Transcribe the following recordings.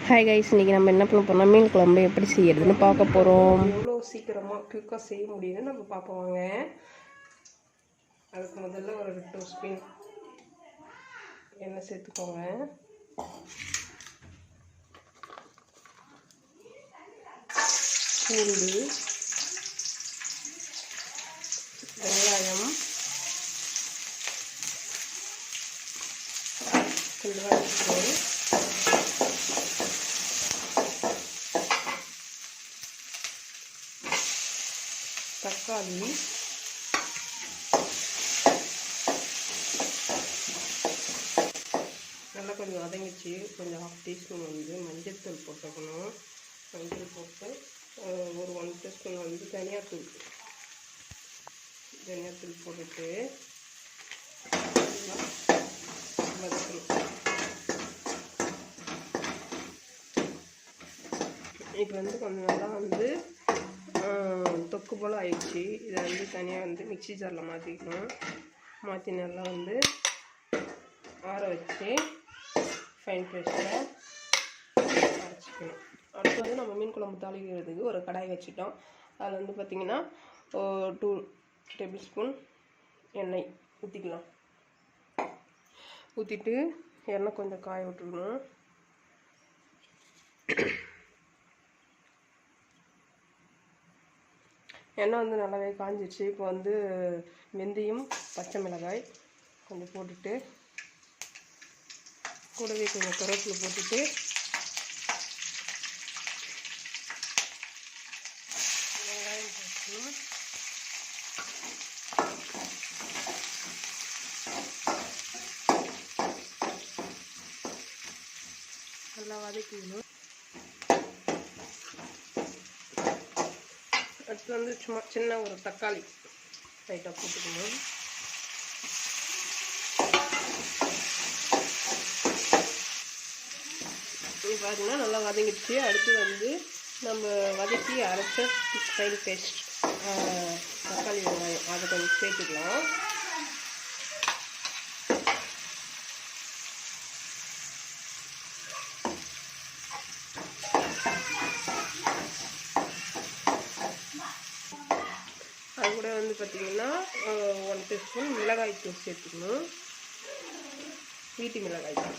Hi guys, இன்றைக்கி நம்ம என்ன பண்ண போகிறோம், மீன் குழம்பு எப்படி செய்யறதுன்னு பார்க்க போகிறோம். எவ்வளோ சீக்கிரமாக குயிக்காக செய்ய முடியுதுன்னு நம்ம பார்ப்போங்க. அதுக்கு முதல்ல ஒரு 2 ஸ்பூன் எண்ணெய் சேர்த்துக்கோங்க. பூண்டு, வெங்காயம், கொஞ்சம் தக்காளி, நல்லா கொஞ்சம் வதங்கிச்சு. கொஞ்சம் 1/2 டீஸ்பூன் வந்து மஞ்சள் தூள் போட்டுக்கணும். மஞ்சள் போட்டு ஒரு 1 டீஸ்பூன் வந்து தனியாத்தூள் போட்டுட்டு வதக்கணும். இப்போ வந்து கொஞ்சம் நல்லா வந்து தொக்கு போல் ஆயிடுச்சு. இதை வந்து தனியாக வந்து மிக்ஸி ஜாரில் மாற்றிக்கணும். மாற்றி நல்லா வந்து ஆற வச்சு ஃபைன் பேஸ்ட்டில் அரைச்சிக்கணும். அடுத்து வந்து நம்ம மீன் குழம்பு தாளிக்கிறதுக்கு ஒரு கடாய் வச்சுட்டோம். அதில் வந்து பார்த்திங்கன்னா 2 டேபிள் ஸ்பூன் எண்ணெய் ஊற்றிக்கலாம். ஊற்றிட்டு எண்ணெய் கொஞ்சம் காய விட்டுக்கணும். எண்ணெய் வந்து நல்லாவே காஞ்சிச்சு. இப்போ வந்து வெந்தயம், பச்சை மிளகாய் கொஞ்சம் போட்டுட்டு கூடவே கொஞ்சம் கருவேப்பிலை போட்டுட்டு வெங்காயம் போட்டுக்கணும். நல்லா வதக்கிக்கணும். அடுத்து வந்து சும்மா சின்ன ஒரு தக்காளி லைட்டாக போட்டுக்கணும். இது பார்த்தீங்கன்னா நல்லா வதங்கிடுச்சு. அடுத்து வந்து நம்ம வதக்கி அரைச்ச ஃபைன் பேஸ்ட் தக்காளி வெங்காயம் அதை கொஞ்சம் சேர்த்துக்கலாம். அது கூட வந்து பார்த்திங்கன்னா 1 டீஸ்பூன் மிளகாய் தூள் சேர்த்துக்கணும். வீட்டு மிளகாய் தூள்.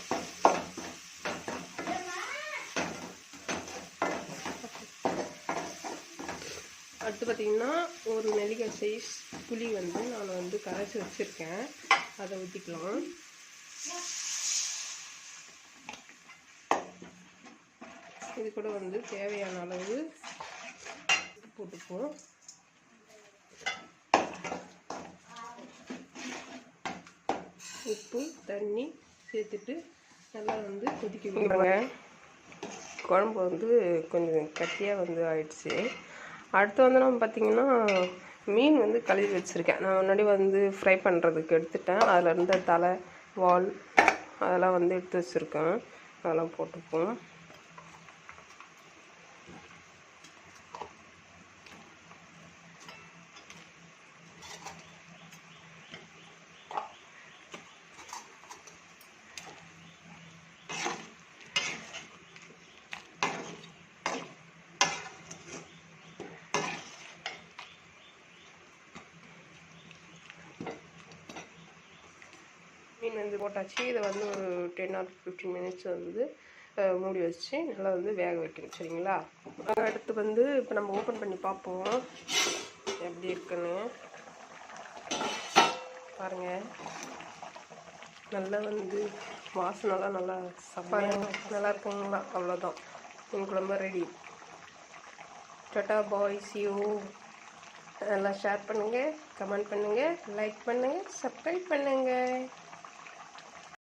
அடுத்து பார்த்திங்கன்னா ஒரு நெல்லிக்காய் சைஸ் புளி வந்து நான் வந்து கரைச்சி வச்சுருக்கேன். அதை ஊற்றிக்கலாம். இது கூட வந்து தேவையான அளவு போட்டுப்போம். உப்பு, தண்ணி சேர்த்துட்டு நல்லா வந்து கொதிக்க விடுங்க. குழம்பு வந்து கொஞ்சம் கட்டியாக வந்து ஆயிடுச்சு. அடுத்து வந்து நம்ம பார்த்திங்கன்னா மீன் வந்து கழுவி வச்சுருக்கேன். நான் முன்னாடி வந்து ஃப்ரை பண்ணுறதுக்கு எடுத்துட்டேன். அதில் இருந்த தலை, வால் அதெல்லாம் வந்து எடுத்து வச்சுருக்கேன். அதெல்லாம் போட்டுப்போம். மீன் வந்து போட்டாச்சு. இதை வந்து ஒரு 10 or 15 மினிட்ஸ் வந்து மூடி வச்சு நல்லா வந்து வேக வைக்கணும். சரிங்களா? அடுத்து வந்து இப்போ நம்ம ஓப்பன் பண்ணி பார்ப்போம் எப்படி இருக்குன்னு. பாருங்கள், நல்லா வந்து வாசனைலாம் நல்லா நல்லா இருக்குங்களா? அவ்வளோதான், மீன் குழம்பு ready. Tata bye, see you. எல்லாம் ஷேர் பண்ணுங்கள், கமெண்ட் பண்ணுங்கள், லைக் பண்ணுங்கள், சப்ஸ்கிரைப் பண்ணுங்கள்.